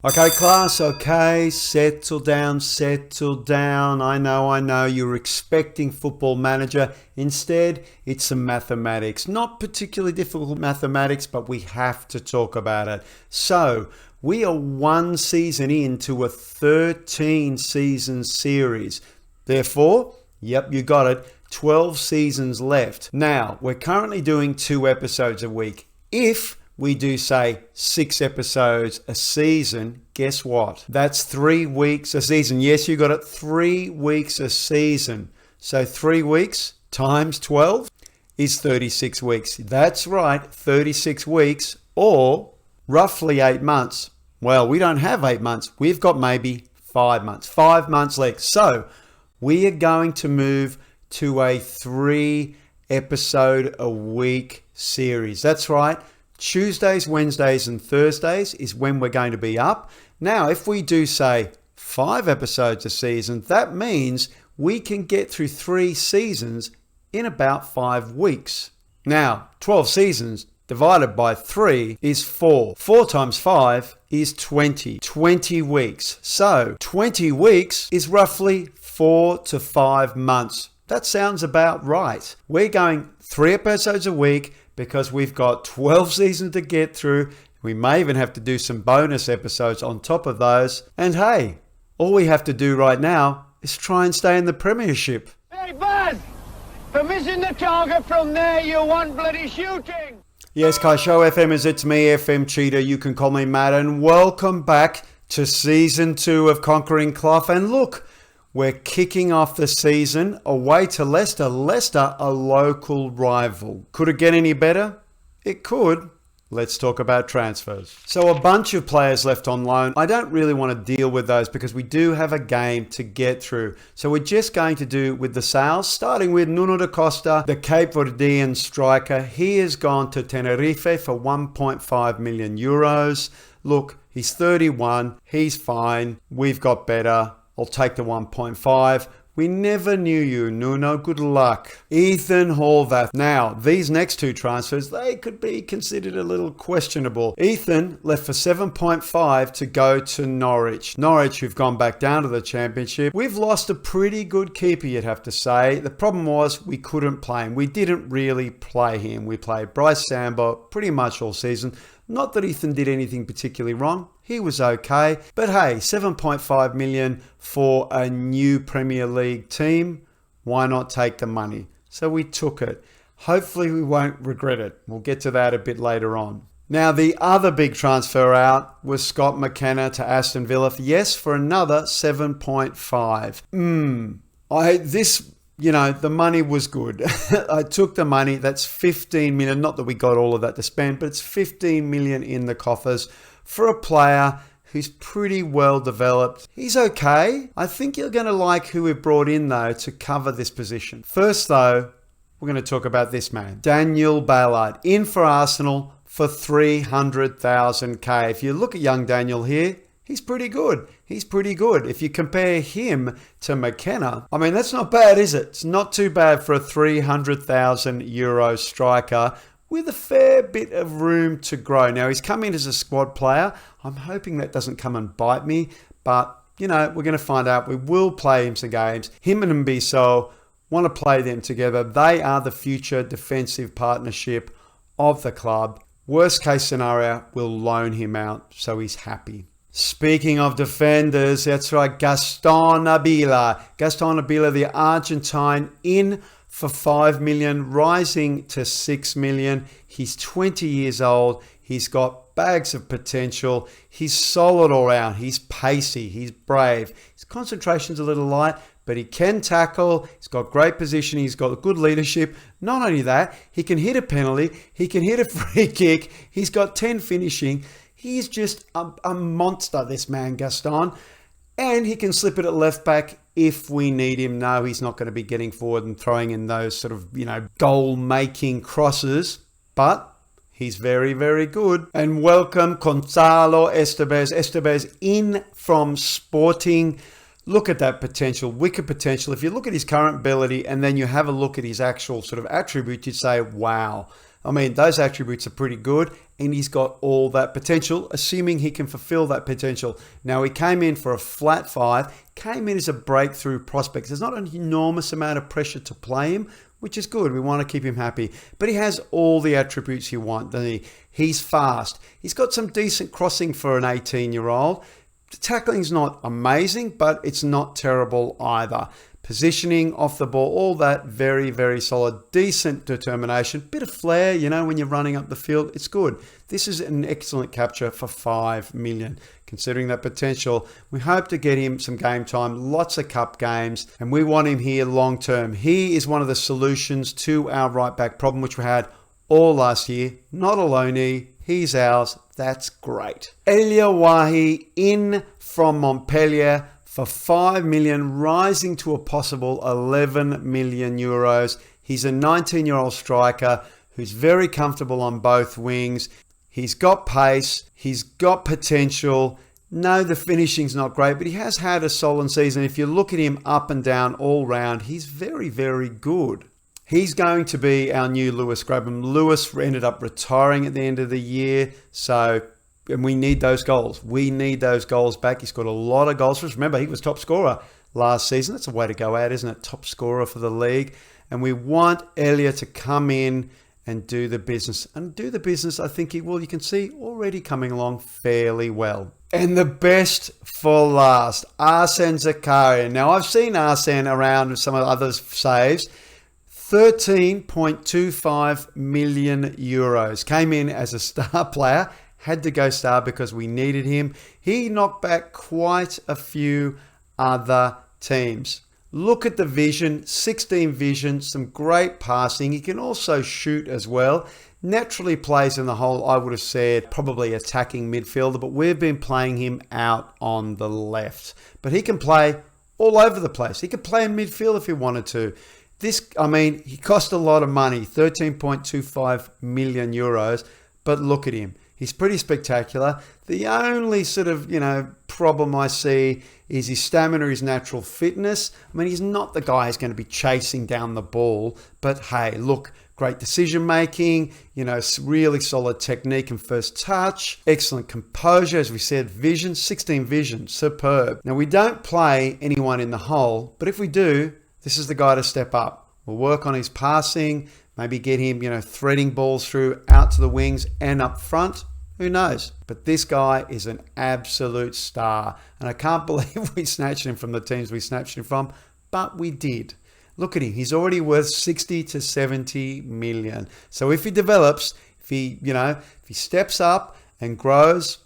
Okay, class, okay, settle down. I know, you're expecting Football Manager. Instead, it's some mathematics. Not particularly difficult mathematics, but we have to talk about it. So, we are one season into a 13-season series. Therefore, yep, you got it, 12 seasons left. Now, we're currently doing 2 episodes a week. If we do say 6 episodes a season, guess what? That's 3 weeks a season. Yes, you got it, 3 weeks a season. So 3 weeks times 12 is 36 weeks. That's right, 36 weeks or roughly 8 months. Well, we don't have 8 months. We've got maybe 5 months. 5 months left. So we are going to move to a 3 episode a week series. That's right. Tuesdays, Wednesdays, and Thursdays is when we're going to be up. Now, if we do say 5 episodes a season, that means we can get through 3 seasons in about 5 weeks. Now, 12 seasons divided by 3 is 4. 4 times 5 is 20. 20 weeks. So, 20 weeks is roughly 4 to 5 months. That sounds about right. We're going 3 episodes a week, because we've got 12 seasons to get through. We may even have to do some bonus episodes on top of those. And hey, all we have to do right now is try and stay in the Premiership. Hey, Buzz! For missing the target from there, you want bloody shooting! Yes, Kai Show FM is it's me, FM Cheetah. You can call me Matt. And welcome back to Season 2 of Conquering Clough. And look, we're kicking off the season away to Leicester. Leicester, a local rival. Could it get any better? It could. Let's talk about transfers. So a bunch of players left on loan. I don't really want to deal with those because we do have a game to get through. So we're just going to do with the sales, starting with Nuno da Costa, the Cape Verdean striker. He has gone to Tenerife for 1.5 million euros. Look, he's 31. He's fine. We've got better. I'll take the 1.5. We never knew you, Nuno. Good luck. Ethan Horvath. Now, these next 2 transfers, they could be considered a little questionable. Ethan left for 7.5 to go to Norwich. Norwich, who've gone back down to the Championship. We've lost a pretty good keeper, you'd have to say. The problem was we couldn't play him. We didn't really play him. We played Bryce Samba pretty much all season. Not that Ethan did anything particularly wrong. He was okay. But hey, 7.5 million for a new Premier League team. Why not take the money? So we took it. Hopefully we won't regret it. We'll get to that a bit later on. Now, the other big transfer out was Scott Mckenna to Aston Villa. Yes, for another 7.5. The money was good. I took the money. That's 15 million. Not that we got all of that to spend, but it's 15 million in the coffers for a player who's pretty well developed. He's okay. I think you're going to like who we've brought in, though, to cover this position. First, though, we're going to talk about this man, Daniel Ballard, in for Arsenal for 300,000k. If you look at young Daniel here, he's pretty good. He's pretty good. If you compare him to Mckenna, I mean, that's not bad, is it? It's not too bad for a 300,000 euro striker with a fair bit of room to grow. Now, he's come in as a squad player. I'm hoping that doesn't come and bite me, but, we're going to find out. We will play him some games. Him and Mbiso want to play them together. They are the future defensive partnership of the club. Worst case scenario, we'll loan him out so he's happy. Speaking of defenders, that's right, Gaston Abila. Gaston Abila, the Argentine, in for 5 million, rising to 6 million. He's 20 years old. He's got bags of potential. He's solid all round. He's pacey. He's brave. His concentration's a little light, but he can tackle. He's got great positioning. He's got good leadership. Not only that, he can hit a penalty. He can hit a free kick. He's got 10 finishing. He's just a monster, this man, Gaston. And he can slip it at left back if we need him. No, he's not going to be getting forward and throwing in those sort of, goal-making crosses. But he's very, very good. And welcome Gonzalo Estevez. Estevez in from Sporting. Look at that potential, wicked potential. If you look at his current ability and then you have a look at his actual sort of attributes, you'd say, wow, I mean, those attributes are pretty good, and he's got all that potential, assuming he can fulfill that potential. Now, he came in for a flat 5, came in as a breakthrough prospect. There's not an enormous amount of pressure to play him, which is good. We want to keep him happy. But he has all the attributes you want, doesn't he? He's fast. He's got some decent crossing for an 18-year-old. The tackling's not amazing, but it's not terrible either. Positioning off the ball, all that very, very solid. Decent determination. Bit of flair, you know, when you're running up the field. It's good. This is an excellent capture for 5 million. Considering that potential, we hope to get him some game time, lots of cup games, and we want him here long term. He is one of the solutions to our right back problem, which we had all last year. Not alone, he's ours. That's great. Elia Wahi in from Montpellier for 5 million, rising to a possible 11 million euros. He's a 19-year-old striker who's very comfortable on both wings. He's got pace. He's got potential. No, the finishing's not great, but he has had a solid season. If you look at him up and down all round, he's very, very good. He's going to be our new Lewis Grabham. Lewis ended up retiring at the end of the year, and we need those goals. We need those goals back. He's got a lot of goals for us. Remember, he was top scorer last season. That's a way to go out, isn't it? Top scorer for the league. And we want Elia to come in and do the business. And do the business, I think he will. You can see already coming along fairly well. And the best for last, Arsene Zakaria. Now, I've seen Arsene around with some of the other saves. 13.25 million euros. Came in as a star player. Had to go star because we needed him. He knocked back quite a few other teams. Look at the vision, 16 vision, some great passing. He can also shoot as well. Naturally plays in the hole, I would have said, probably attacking midfielder, but we've been playing him out on the left. But he can play all over the place. He could play in midfield if he wanted to. He cost a lot of money, 13.25 million euros, but look at him. He's pretty spectacular. The only sort of, problem I see is his stamina, his natural fitness. I mean, he's not the guy who's going to be chasing down the ball, but hey, look, great decision making, really solid technique and first touch, excellent composure, as we said, vision, 16 vision, superb. Now, we don't play anyone in the hole, but if we do, this is the guy to step up. We'll work on his passing, maybe get him, threading balls through out to the wings and up front. Who knows? But this guy is an absolute star. And I can't believe we snatched him from the teams we snatched him from, but we did. Look at him. He's already worth 60 to 70 million. So if he develops, if he steps up and grows,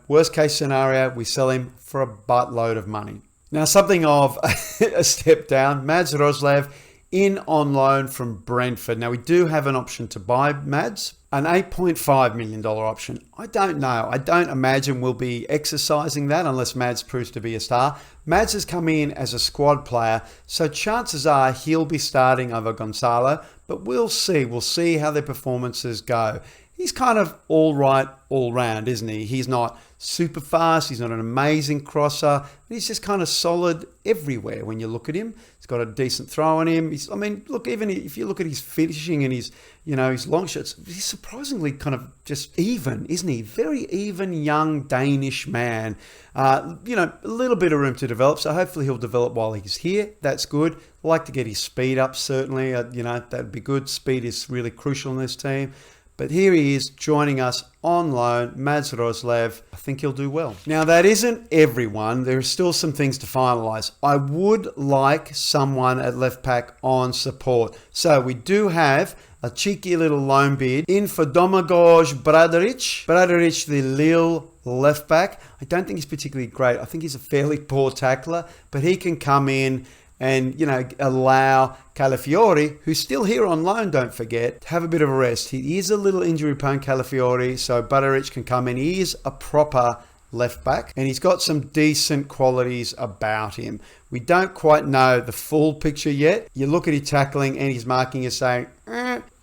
worst case scenario, we sell him for a buttload of money. Now, something of a step down, Mads Roslev in on loan from Brentford. Now, we do have an option to buy Mads, an $8.5 million option. I don't know. I don't imagine we'll be exercising that unless Mads proves to be a star. Mads has come in as a squad player, so chances are he'll be starting over Gonzalo, but we'll see. We'll see how their performances go. He's kind of all right all round, isn't he? He's not super fast. He's not an amazing crosser. He's just kind of solid everywhere when you look at him. He's got a decent throw on him. Look, even if you look at his finishing and his long shots, he's surprisingly kind of just even, isn't he? Very even young Danish man. A little bit of room to develop. So hopefully he'll develop while he's here. That's good. I'd like to get his speed up, certainly. That'd be good. Speed is really crucial in this team. But here he is joining us on loan, Mads Roslev. I think he'll do well. Now, that isn't everyone. There are still some things to finalise. I would like someone at left back on support. So we do have a cheeky little loan bid in for Domagoj Bradaric. Bradaric, the Lille left back. I don't think he's particularly great. I think he's a fairly poor tackler, but he can come in and, allow Calafiori, who's still here on loan, don't forget, to have a bit of a rest. He is a little injury-prone, Calafiori, so Butterick can come in. He is a proper left back, and he's got some decent qualities about him. We don't quite know the full picture yet. You look at his tackling and his marking, you're saying,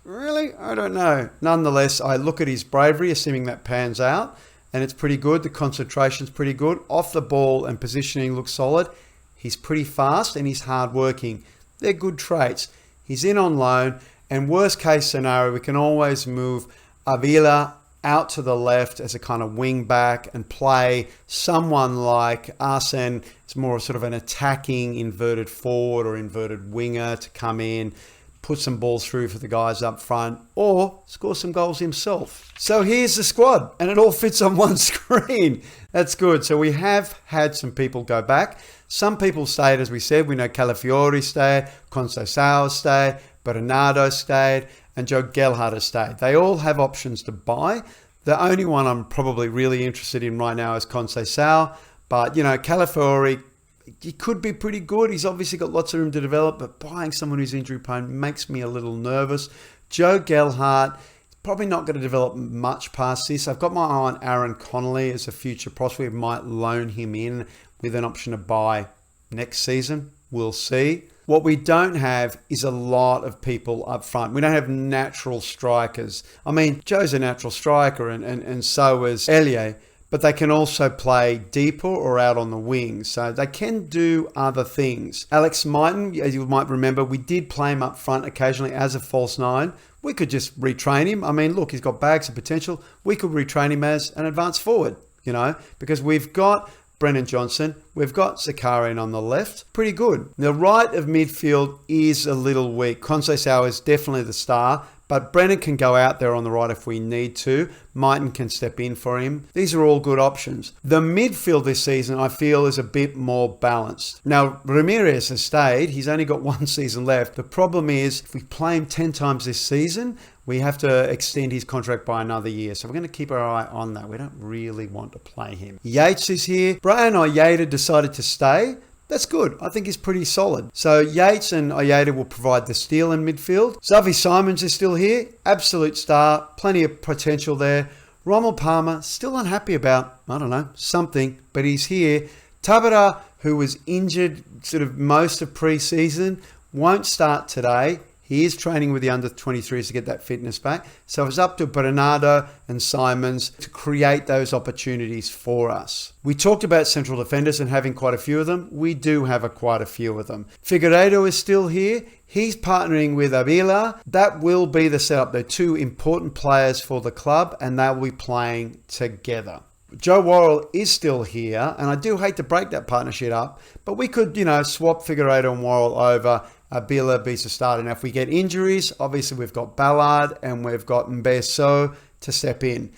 really? I don't know. Nonetheless, I look at his bravery, assuming that pans out, and it's pretty good. The concentration's pretty good. Off the ball and positioning looks solid. He's pretty fast and he's hard-working. They're good traits. He's in on loan, And worst case scenario, we can always move Avila out to the left as a kind of wing back and play someone like Aston. It's more sort of an attacking inverted forward or inverted winger to come in, put some balls through for the guys up front, or score some goals himself. So here's the squad, and it all fits on one screen. That's good. So we have had some people go back. Some people stayed, as we said. We know Calafiori stayed, Conceição stayed, Bernardo stayed, and Joe Gelhardt has stayed. They all have options to buy. The only one I'm probably really interested in right now is Conceição. But, Calafiori, he could be pretty good. He's obviously got lots of room to develop, but buying someone who's injury prone makes me a little nervous. Joe Gelhardt, probably not going to develop much past this. I've got my eye on Aaron Connolly as a future prospect. We might loan him in with an option to buy next season. We'll see. What we don't have is a lot of people up front. We don't have natural strikers. I mean, Joe's a natural striker and so is Elie, but they can also play deeper or out on the wings. So they can do other things. Alex Mighton, as you might remember, we did play him up front occasionally as a false nine. We could just retrain him. I mean, look, he's got bags of potential. We could retrain him as an advanced forward, because we've got Brennan Johnson, we've got Zakarian on the left. Pretty good. The right of midfield is a little weak. Conceição is definitely the star, but Brennan can go out there on the right if we need to. Mighton can step in for him. These are all good options. The midfield this season, I feel, is a bit more balanced. Now, Ramirez has stayed. He's only got one season left. The problem is, if we play him 10 times this season, we have to extend his contract by another year. So we're going to keep our eye on that. We don't really want to play him. Yates is here. Brian Oyeda decided to stay. That's good. I think he's pretty solid. So Yates and Oyeda will provide the steal in midfield. Xavi Simons is still here. Absolute star. Plenty of potential there. Rommel Palmer, still unhappy about, something, but he's here. Tabata, who was injured sort of most of pre-season, won't start today. He is training with the under-23s to get that fitness back. So it's up to Bernardo and Simons to create those opportunities for us. We talked about central defenders and having quite a few of them. We do have quite a few of them. Figueiredo is still here. He's partnering with Avila. That will be the setup. They're two important players for the club, and they will be playing together. Joe Worrell is still here, and I do hate to break that partnership up, but we could, swap Figueiredo and Worrell over. Avila beats a starter. Now, if we get injuries, obviously we've got Ballard and we've got Mbeso to step in.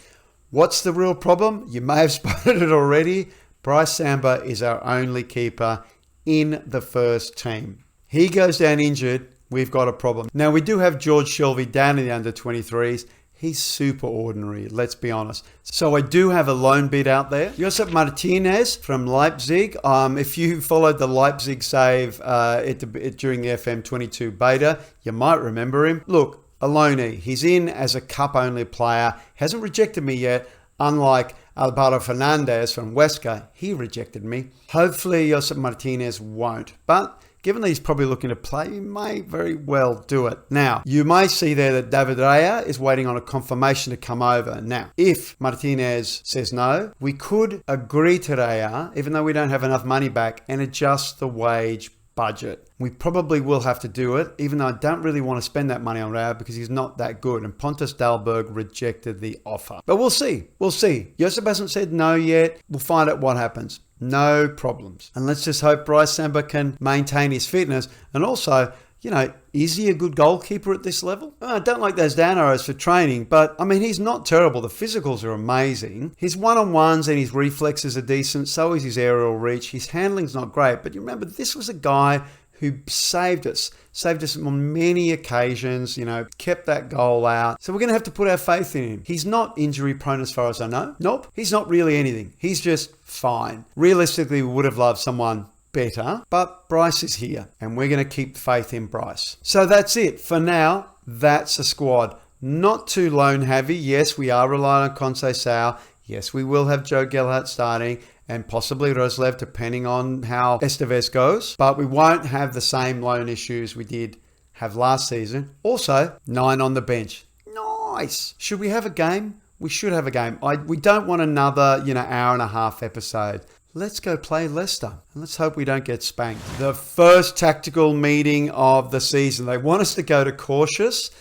What's the real problem? You may have spotted it already. Bryce Samba is our only keeper in the first team. He goes down injured, we've got a problem. Now, we do have George Shelby down in the under-23s. He's super ordinary, let's be honest. So I do have a loan bid out there. Josep Martinez from Leipzig. If you followed the Leipzig save during the FM22 beta, you might remember him. Look, a loanee. He's in as a cup-only player. Hasn't rejected me yet, unlike Alvaro Fernandez from Huesca. He rejected me. Hopefully, Josep Martinez won't. But given that he's probably looking to play, he may very well do it. Now, you may see there that David Raya is waiting on a confirmation to come over. Now, if Martinez says no, we could agree to Raya, even though we don't have enough money back, and adjust the wage budget. We probably will have to do it, even though I don't really want to spend that money on Raya because he's not that good. And Pontus Dahlberg rejected the offer. But we'll see. We'll see. Josep hasn't said no yet. We'll find out what happens. No problems. And let's just hope Bryce Samba can maintain his fitness. And also, is he a good goalkeeper at this level? I don't like those down arrows for training, but he's not terrible. The physicals are amazing. His one-on-ones and his reflexes are decent. So is his aerial reach. His handling's not great. But you remember, this was a guy who saved us on many occasions, kept that goal out. So we're going to have to put our faith in him. He's not injury prone as far as I know. Nope. He's not really anything. He's just fine. Realistically, we would have loved someone better, but Bryce is here and we're going to keep faith in Bryce. So that's it. For now, that's a squad. Not too loan heavy. Yes, we are relying on Conceição. Yes, we will have Joe Gelhardt starting and possibly Roslev, depending on how Estevez goes. But we won't have the same loan issues we did have last season. Also, 9 on the bench. Nice. Should we have a game? We should have a game. We don't want another, hour and a half episode. let's go play Leicester. And let's hope we don't get spanked. The first tactical meeting of the season. They want us to go to cautious.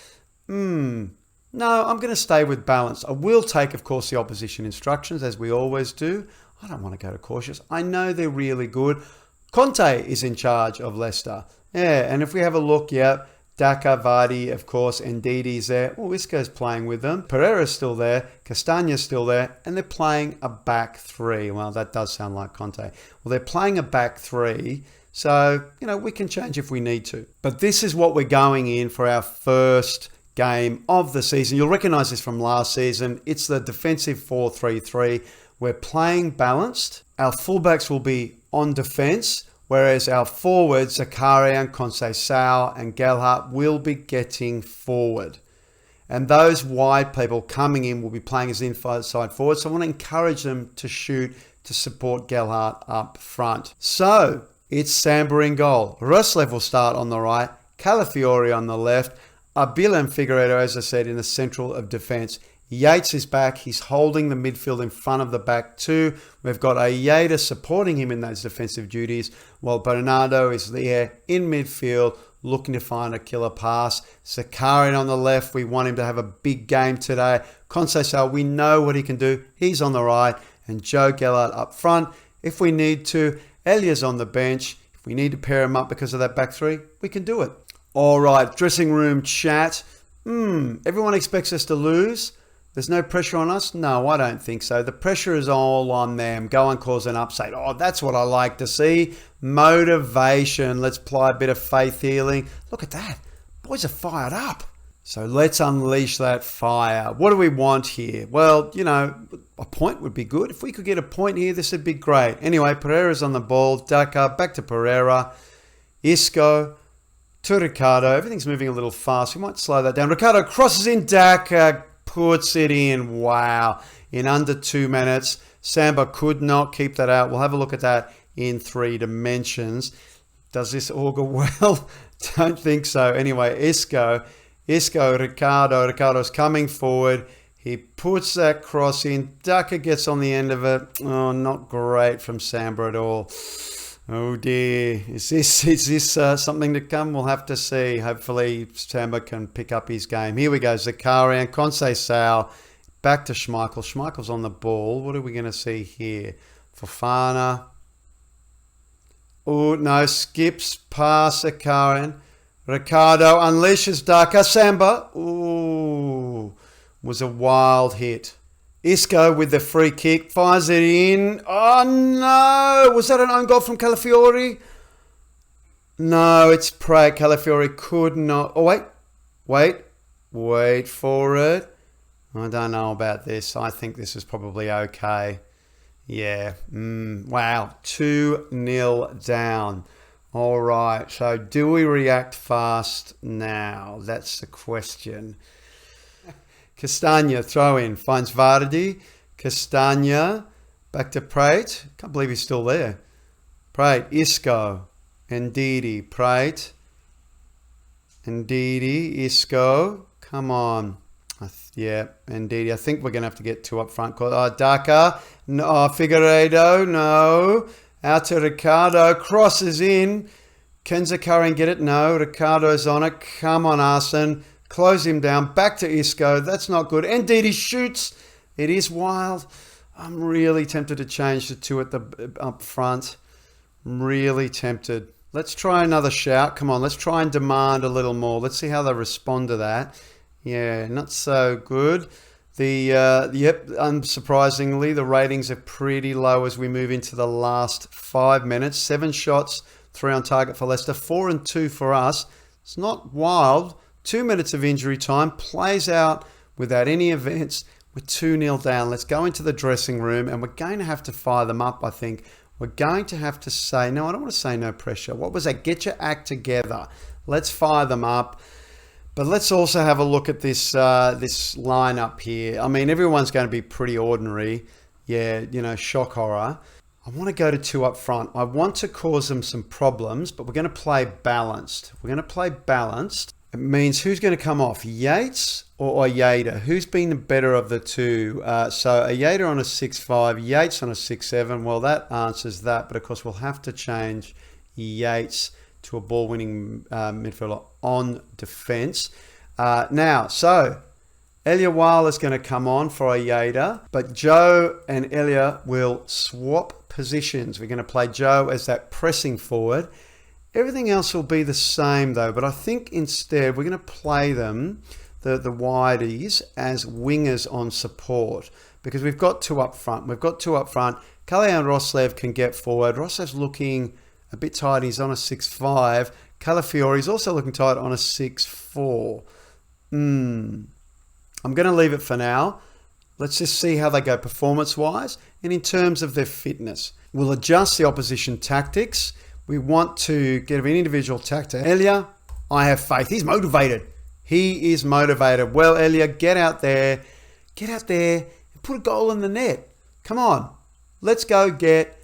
No, I'm going to stay with balance. I will take, of course, the opposition instructions, as we always do. I don't want to go to cautious. I know they're really good. Conte is in charge of Leicester. Yeah, and if we have a look, Daka, Vardy, of course, Ndidi's there. Oh, Isco's playing with them. Pereira's still there. Castagna's still there. And they're playing a back three. Well, that does sound like Conte. Well, they're playing a back three. So, we can change if we need to. But this is what we're going in for our first game of the season. You'll recognize this from last season. It's the defensive 4-3-3. We're playing balanced. Our fullbacks will be on defense, whereas our forwards, Zakaria, Conceição and Gelhardt, will be getting forward. And those wide people coming in will be playing as inside forward. So I want to encourage them to shoot to support Gelhardt up front. So it's Samba in goal. Roslev will start on the right, Calafiori on the left, Abila and Figueiredo, as I said, in the central of defence. Yates is back. He's holding the midfield in front of the back two. We've got Ayeda supporting him in those defensive duties, while Bernardo is there in midfield looking to find a killer pass. Zakaria on the left. We want him to have a big game today. Conceição, we know what he can do. He's on the right. And Joe Gelhardt up front. If we need to, Elia's on the bench. If we need to pair him up because of that back three, we can do it. All right, dressing room chat. Everyone expects us to lose. There's no pressure on us? No, I don't think so. The pressure is all on them. Go and cause an upset. Oh, that's what I like to see. Motivation. Let's apply a bit of faith healing. Look at that. Boys are fired up. So let's unleash that fire. What do we want here? Well, a point would be good. If we could get a point here, this would be great. Anyway, Pereira's on the ball. Daka, back to Pereira. Isco to Ricardo. Everything's moving a little fast. We might slow that down. Ricardo crosses in. Daka puts it in. Wow. In under 2 minutes. Samba could not keep that out. We'll have a look at that in 3 dimensions. Does this augur well? Don't think so. Anyway, Isco, Ricardo. Ricardo's coming forward. He puts that cross in. Daka gets on the end of it. Oh, not great from Samba at all. Oh dear. Is this something to come? We'll have to see. Hopefully Samba can pick up his game. Here we go. Zakaria and Conceição. Back to Schmeichel. Schmeichel's on the ball. What are we going to see here? Fofana. Oh, no. Skips past Zakaria. Ricardo unleashes Daka. Samba. Ooh. Was a wild hit. Isco with the free kick, fires it in. Oh no! Was that an own goal from Calafiori? No, it's Pratt. Calafiori could not. Oh, wait for it. I don't know about this. I think this is probably okay. Yeah. Wow. 2-0 down. All right. So do we react fast now? That's the question. Castagna, throw in, finds Vardy. Castagna, back to Prate. Can't believe he's still there. Prate, Isco, Ndidi, Prate, Ndidi, Isco. Come on. Ndidi. I think we're going to have to get 2 up front. Daka, no, Figueiredo, no. Out to Ricardo, crosses in. Can Zakaria get it? No, Ricardo's on it. Come on, Aston. Close him down. Back to Isco. That's not good. Ndidi shoots. It is wild. I'm really tempted to change the 2 at the up front. I'm really tempted. Let's try another shout. Come on, let's try and demand a little more. Let's see how they respond to that. Yeah, not so good. Unsurprisingly, the ratings are pretty low as we move into the last 5 minutes. 7 shots, 3 on target for Leicester, 4 and 2 for us. It's not wild. 2 minutes of injury time, plays out without any events. We're 2-0 down. Let's go into the dressing room and we're going to have to fire them up, I think. We're going to have to say, no, I don't want to say no pressure. What was that? Get your act together. Let's fire them up. But let's also have a look at this this lineup here. I mean, everyone's going to be pretty ordinary. Yeah, shock horror. I want to go to 2 up front. I want to cause them some problems, but we're going to play balanced. We're going to play balanced. It means who's going to come off, Yates or Oyeda? Who's been the better of the two? So Oyeda on a 6'5", Yates on a 6'7". Well, that answers that. But of course, we'll have to change Yates to a ball-winning midfielder on defence. Now, so Elia Weil is going to come on for Oyeda, but Joe and Elia will swap positions. We're going to play Joe as that pressing forward. Everything else will be the same though, but I think instead we're going to play them, the wideys, as wingers on support, because we've got two up front. Cloughie and Roslev can get forward. Roslev's looking a bit tired. He's on a 6'5". Calafiori's also looking tired on a 6'4". I'm going to leave it for now. Let's just see how they go performance-wise and in terms of their fitness. We'll adjust the opposition tactics. We want to get an individual tactic. Elia, I have faith. He's motivated. He is motivated. Well, Elia, get out there and put a goal in the net. Come on. Let's go get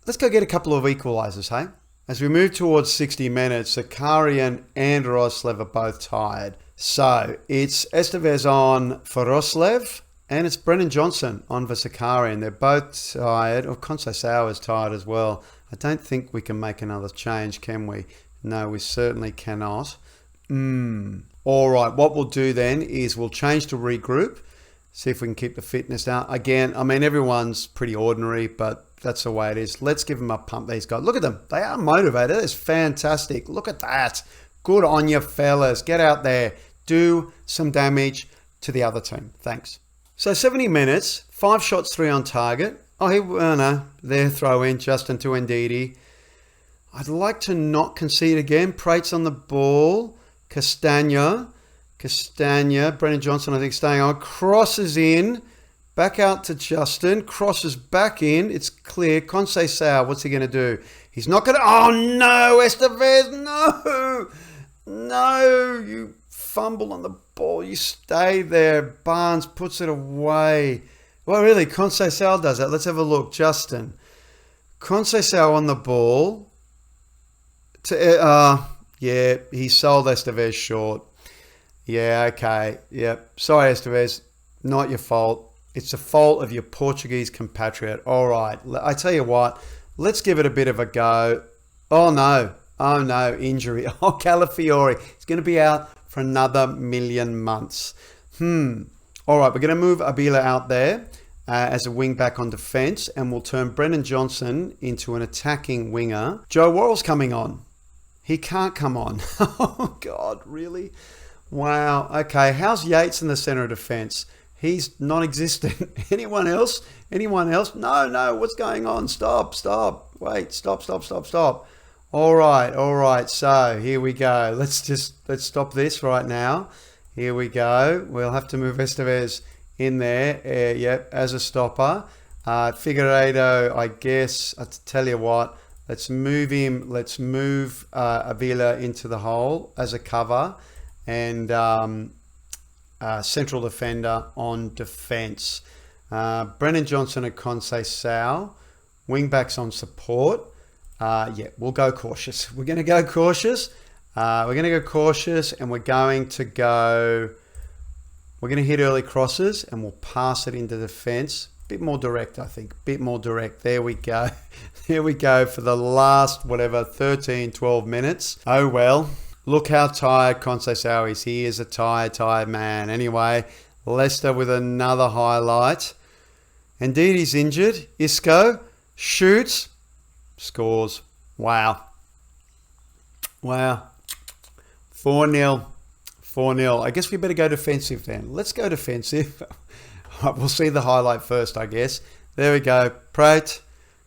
a couple of equalisers, hey? As we move towards 60 minutes, Zakarian and Roslev are both tired. So it's Estevez on for Roslev and it's Brennan Johnson on for Zakarian. They're both tired. Oh, Conceição is tired as well. I don't think we can make another change, can we? No, we certainly cannot. All right, what we'll do then is we'll change to regroup, see if we can keep the fitness down. Again, I mean, everyone's pretty ordinary, but that's the way it is. Let's give them a pump, these guys. Look at them. They are motivated. It's fantastic. Look at that. Good on you, fellas. Get out there. Do some damage to the other team. Thanks. So 70 minutes, 5 shots, 3 on target. Their throw in, Justin to Ndidi. I'd like to not concede again. Prate's on the ball. Castagna, Brennan Johnson, I think, staying on. Crosses in. Back out to Justin. Crosses back in. It's clear. Conceição, what's he going to do? He's not going to... Oh, no, Estevez, no! No, you fumble on the ball. You stay there. Barnes puts it away. Well, really, Conceição does that. Let's have a look. Justin. Conceição on the ball. Yeah, he sold Estevez short. Yeah, okay. Yep. Sorry, Estevez. Not your fault. It's the fault of your Portuguese compatriot. All right. I tell you what. Let's give it a bit of a go. Oh, no. Oh, no. Injury. Oh, Calafiori. He's going to be out for another million months. All right. We're going to move Abila out there as a wing back on defence, and we'll turn Brennan Johnson into an attacking winger. Joe Worrell's coming on. He can't come on. Oh, God, really? Wow. Okay, how's Yates in the centre of defence? He's non-existent. Anyone else? No, what's going on? Stop. Wait, stop. All right. So, here we go. Let's stop this right now. Here we go. We'll have to move Estevez in there. Yep, as a stopper. Figueiredo, I guess, I tell you what, let's move him. Let's move Avila into the hole as a cover and central defender on defence. Brennan Johnson and Conceição, wing backs on support. We'll go cautious. We're going to go cautious. And we're going to hit early crosses and we'll pass it into defence. Bit more direct, I think. There we go. Here we go for the last, 13, 12 minutes. Oh, well. Look how tired Conceição is. He is a tired man. Anyway, Leicester with another highlight. Indeed, he's injured. Isco shoots. Scores. Wow. 4-0. I guess we better go defensive then. Let's go defensive. We'll see the highlight first, I guess. There we go. Prate,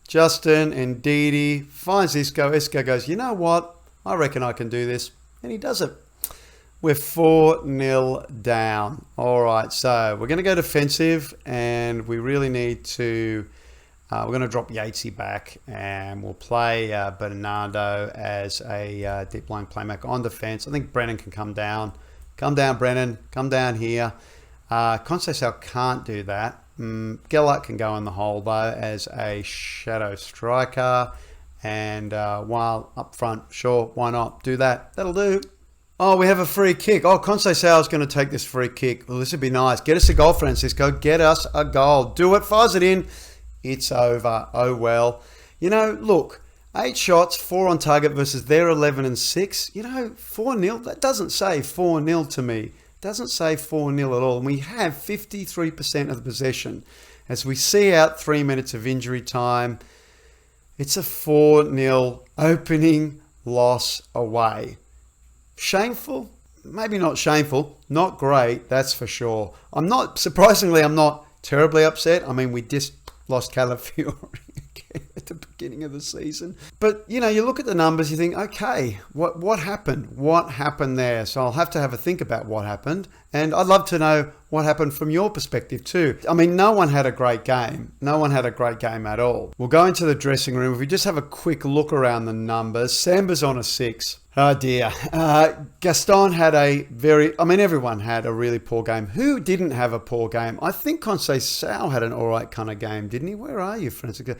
Justin, and Ndidi finds Isco. Isco goes, you know what? I reckon I can do this. And he does it. We're 4-0 down. All right, so we're going to go defensive, and we really need to... we're going to drop Yatesy back, and we'll play Bernardo as a deep-lying playmaker on defence. I think Brennan can come down. Come down, Brennan. Come down here. Conceição can't do that. Gellert can go in the hole, though, as a shadow striker. And while up front, sure, why not? Do that. That'll do. Oh, we have a free kick. Oh, Conceição's going to take this free kick. Well, this would be nice. Get us a goal, Francisco. Get us a goal. Do it. Fires it in. It's over. Oh, well. You know, look, 8 shots, 4 on target versus their 11 and 6. You know, 4-0. That doesn't say 4-0 to me. It doesn't say 4-0 at all. And we have 53% of the possession. As we see out 3 minutes of injury time, it's a 4-0 opening loss away. Shameful? Maybe not shameful. Not great, that's for sure. I'm not terribly upset. I mean, we just lost Calafiori again at the beginning of the season. But, you know, you look at the numbers, you think, okay, what happened? What happened there? So I'll have to have a think about what happened. And I'd love to know what happened from your perspective too. I mean, no one had a great game. No one had a great game at all. We'll go into the dressing room. If we just have a quick look around the numbers, Samba's on a 6. Oh dear. Gaston had everyone had a really poor game. Who didn't have a poor game? I think Conceição had an all right kind of game, didn't he? Where are you, Francisco?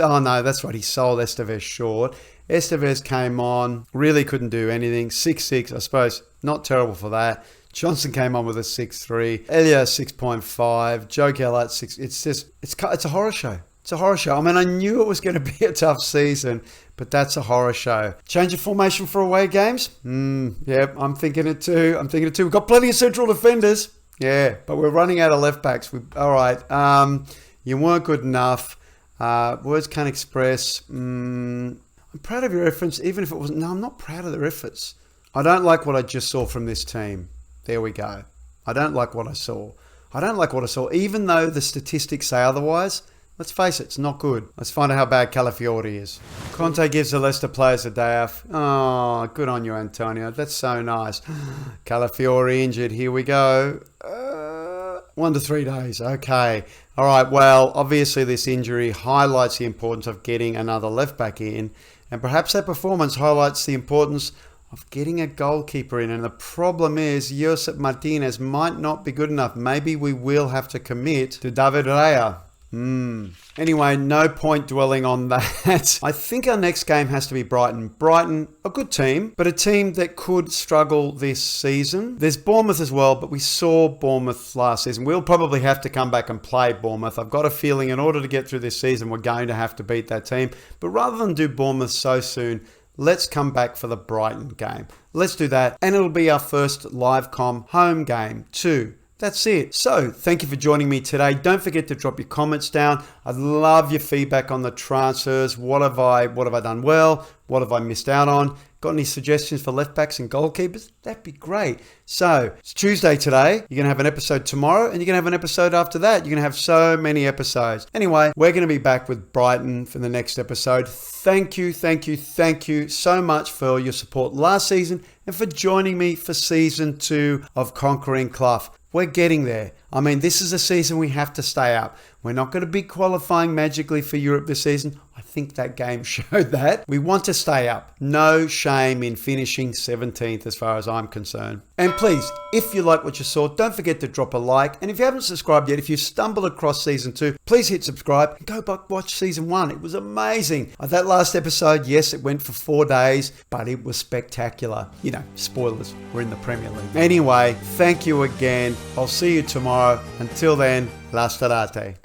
Oh no, that's right. He sold Estevez short. Estevez came on, really couldn't do anything. 6-6, I suppose. Not terrible for that. Johnson came on with a 6-3. Elia 6.5. Joe Gellert 6. It's a horror show. It's a horror show. I mean, I knew it was going to be a tough season, but that's a horror show. Change of formation for away games? Yeah, I'm thinking it too. We've got plenty of central defenders. Yeah, but we're running out of left backs. All right. You weren't good enough. Words can't express. I'm proud of your efforts, even if it wasn't. No, I'm not proud of their efforts. I don't like what I just saw from this team. There we go. I don't like what I saw. Even though the statistics say otherwise. Let's face it, it's not good. Let's find out how bad Calafiori is. Conte gives the Leicester players a day off. Oh, good on you, Antonio. That's so nice. Calafiori injured. Here we go. 1 to 3 days. Okay. All right. Well, obviously this injury highlights the importance of getting another left back in. And perhaps that performance highlights the importance of getting a goalkeeper in. And the problem is Josep Martinez might not be good enough. Maybe we will have to commit to David Raya. Anyway, no point dwelling on that. I think our next game has to be Brighton. Brighton, a good team, but a team that could struggle this season. There's Bournemouth as well, but we saw Bournemouth last season. We'll probably have to come back and play Bournemouth. I've got a feeling in order to get through this season, we're going to have to beat that team. But rather than do Bournemouth so soon, let's come back for the Brighton game. Let's do that. And it'll be our first live home game too. That's it. So, thank you for joining me today. Don't forget to drop your comments down. I'd love your feedback on the transfers. What have I done well? What have I missed out on? Got any suggestions for left backs and goalkeepers? That'd be great. So, it's Tuesday today. You're going to have an episode tomorrow, and you're going to have an episode after that. You're going to have so many episodes. Anyway, we're going to be back with Brighton for the next episode. Thank you so much for your support last season and for joining me for season 2 of Conquering Clough. We're getting there. I mean, this is a season we have to stay up. We're not going to be qualifying magically for Europe this season. I think that game showed that. We want to stay up. No shame in finishing 17th as far as I'm concerned. And please, if you like what you saw, don't forget to drop a like. And if you haven't subscribed yet, if you stumbled across season 2, please hit subscribe and go back watch season 1. It was amazing. That last episode, yes, it went for 4 days, but it was spectacular. You know, spoilers, we're in the Premier League. Anyway, thank you again. I'll see you tomorrow. Until then, la starate.